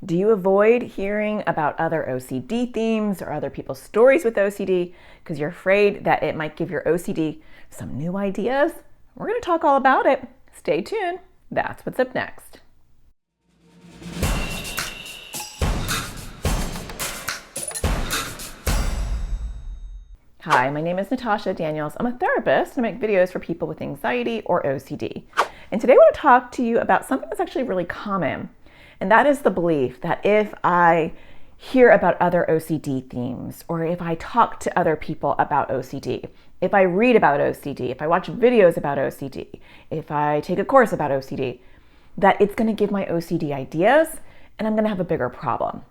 Do you avoid hearing about other OCD themes or other people's stories with OCD because you're afraid that it might give your OCD some new ideas? We're going to talk all about it. Stay tuned. That's what's up next. Hi, my name is Natasha Daniels. I'm a therapist and I make videos for people with anxiety or OCD. And today I want to talk to you about something that's actually really common. And that is the belief that if I hear about other OCD themes, or if I talk to other people about OCD, if I read about OCD, if I watch videos about OCD, if I take a course about OCD, that it's going to give my OCD ideas and I'm going to have a bigger problem.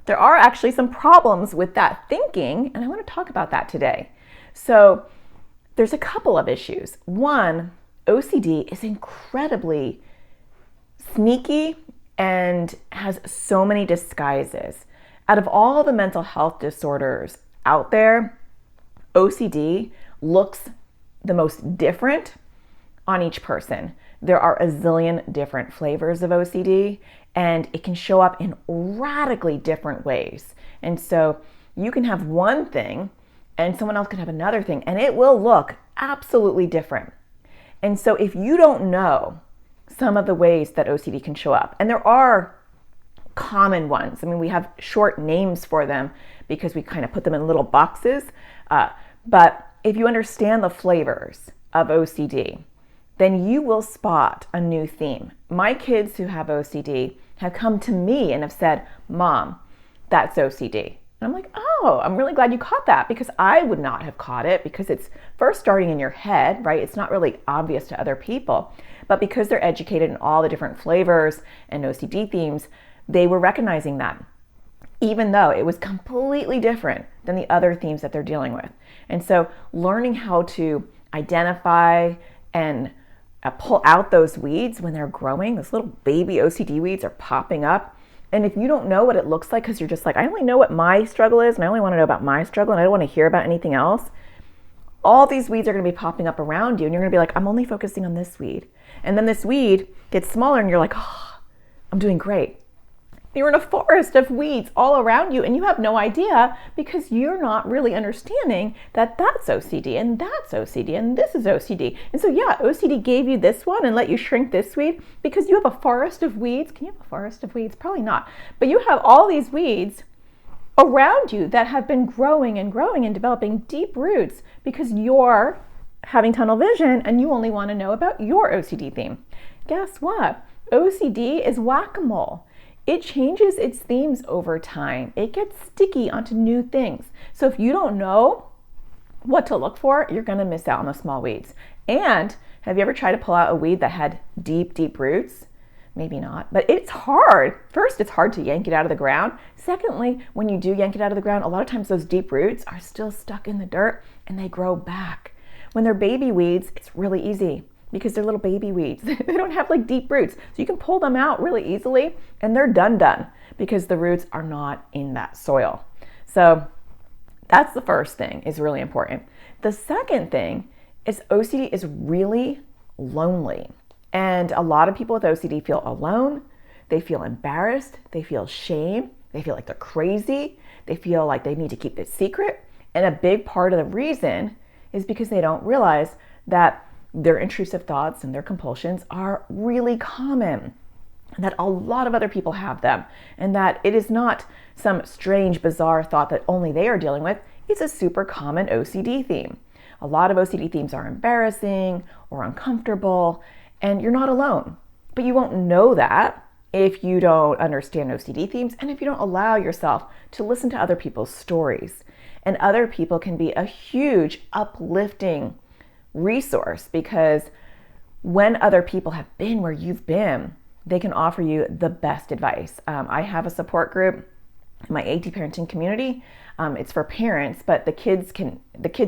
There are actually some problems with that thinking, and I want to talk about that today. So there's a couple of issues. One, OCD is incredibly sneaky and has so many disguises. Out of all the mental health disorders out there, OCD looks the most different on each person. There are a zillion different flavors of OCD, and it can show up in radically different ways. And so you can have one thing and someone else can have another thing, and it will look absolutely different. And so if you don't know some of the ways that OCD can show up, and there are common ones. I mean, we have short names for them because we kind of put them in little boxes. But if you understand the flavors of OCD, then you will spot a new theme. My kids who have OCD have come to me and have said, "Mom, that's OCD." And I'm like, "Oh, I'm really glad you caught that," because I would not have caught it because it's first starting in your head, right? It's not really obvious to other people. But because they're educated in all the different flavors and OCD themes, they were recognizing that, even though it was completely different than the other themes that they're dealing with. And so learning how to identify and pull out those weeds when they're growing, those little baby OCD weeds are popping up. And if you don't know what it looks like, because you're just like, I only know what my struggle is, and I only want to know about my struggle, and I don't want to hear about anything else, all these weeds are going to be popping up around you, and you're going to be like, I'm only focusing on this weed. And then this weed gets smaller, and you're like, oh, I'm doing great. You're in a forest of weeds all around you, and you have no idea because you're not really understanding that that's OCD, and that's OCD, and this is OCD. And so yeah, OCD gave you this one and let you shrink this weed because you have a forest of weeds. Can you have a forest of weeds? Probably not. But you have all these weeds around you that have been growing and growing and developing deep roots because you're having tunnel vision and you only want to know about your OCD theme. Guess what? OCD is whack-a-mole. It changes its themes over time. It gets sticky onto new things. So if you don't know what to look for, you're going to miss out on the small weeds. And have you ever tried to pull out a weed that had deep, deep roots? Maybe not, but it's hard. First, it's hard to yank it out of the ground. Secondly, when you do yank it out of the ground, a lot of times those deep roots are still stuck in the dirt and they grow back. When they're baby weeds, it's really easy because they're little baby weeds. They don't have like deep roots. So you can pull them out really easily and they're done because the roots are not in that soil. So that's the first thing, is really important. The second thing is OCD is really lonely. And a lot of people with OCD feel alone. They feel embarrassed. They feel shame. They feel like they're crazy. They feel like they need to keep this secret. And a big part of the reason is because they don't realize that their intrusive thoughts and their compulsions are really common, and that a lot of other people have them, and that it is not some strange, bizarre thought that only they are dealing with. It's a super common OCD theme. A lot of OCD themes are embarrassing or uncomfortable, and you're not alone. But you won't know that if you don't understand OCD themes and if you don't allow yourself to listen to other people's stories. And other people can be a huge uplifting resource because when other people have been where you've been, they can offer you the best advice. I have a support group in my AD parenting community. It's for parents, but the kids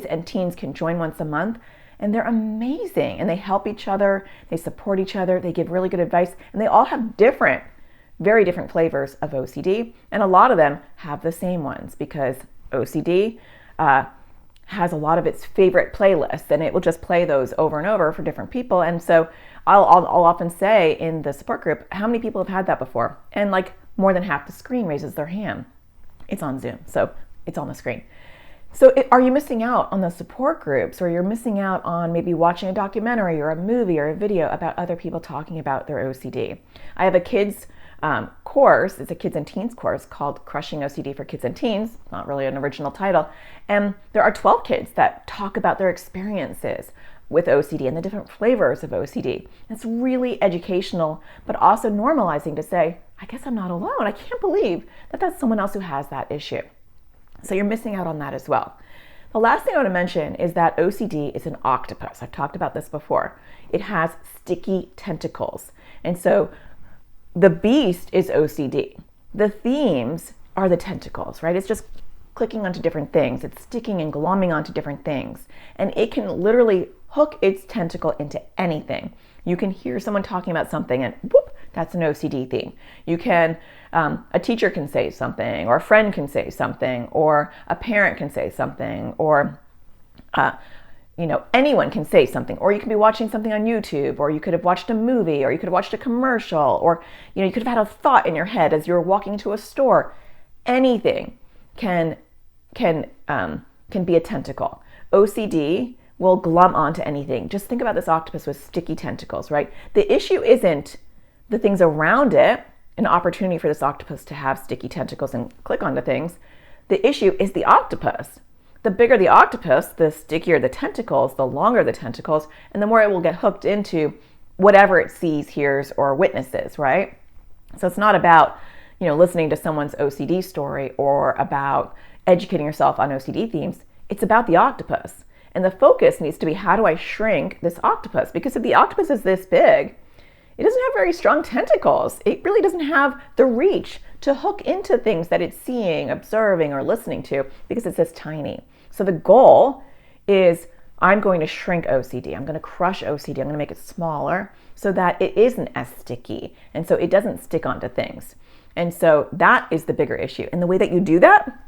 and teens can join once a month, and they're amazing. And they help each other, they support each other, they give really good advice, and they all have very different flavors of OCD. And a lot of them have the same ones because OCD has a lot of its favorite playlists, and it will just play those over and over for different people. And so I'll often say in the support group, how many people have had that before? And like more than half the screen raises their hand. It's on Zoom, so it's on the screen. So are you missing out on those support groups, or you're missing out on maybe watching a documentary or a movie or a video about other people talking about their OCD? I have a kids course. It's a kids and teens course called Crushing OCD for Kids and Teens. Not really an original title. And there are 12 kids that talk about their experiences with OCD and the different flavors of OCD. It's really educational, but also normalizing to say, I guess I'm not alone. I can't believe that that's someone else who has that issue. So you're missing out on that as well. The last thing I want to mention is that OCD is an octopus. I've talked about this before. It has sticky tentacles. And so the beast is OCD. The themes are the tentacles, right? It's just clicking onto different things. It's sticking and glomming onto different things. And it can literally hook its tentacle into anything. You can hear someone talking about something and whoop, that's an OCD theme. You can, a teacher can say something, or a friend can say something, or a parent can say something, or anyone can say something, or you can be watching something on YouTube, or you could have watched a movie, or you could have watched a commercial, or you could have had a thought in your head as you're walking into a store. Anything can be a tentacle. OCD will glom onto anything. Just think about this octopus with sticky tentacles, right? The issue isn't the things around it, an opportunity for this octopus to have sticky tentacles and click onto things. The issue is the octopus. The bigger the octopus, the stickier the tentacles, the longer the tentacles, and the more it will get hooked into whatever it sees, hears, or witnesses, right? So it's not about, listening to someone's OCD story or about educating yourself on OCD themes. It's about the octopus. And the focus needs to be, how do I shrink this octopus? Because if the octopus is this big, it doesn't have very strong tentacles. It really doesn't have the reach to hook into things that it's seeing, observing, or listening to, because it's this tiny. So the goal is, I'm going to shrink OCD. I'm going to crush OCD. I'm going to make it smaller so that it isn't as sticky, and so it doesn't stick onto things. And so that is the bigger issue. And the way that you do that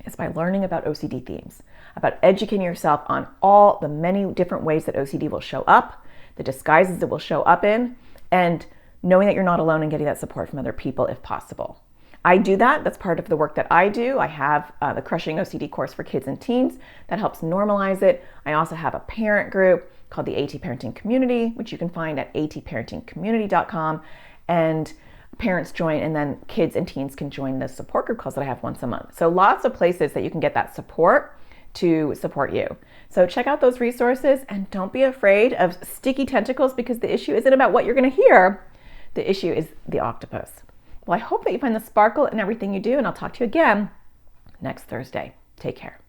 is by learning about OCD themes, about educating yourself on all the many different ways that OCD will show up, the disguises it will show up in, and knowing that you're not alone and getting that support from other people if possible. I do that. That's part of the work that I do. I have the Crushing OCD course for kids and teens that helps normalize it. I also have a parent group called the AT Parenting Community, which you can find at atparentingcommunity.com. And parents join, and then kids and teens can join the support group calls that I have once a month. So lots of places that you can get that support to support you. So check out those resources, and don't be afraid of sticky tentacles, because the issue isn't about what you're going to hear. The issue is the octopus. Well, I hope that you find the sparkle in everything you do, and I'll talk to you again next Thursday. Take care.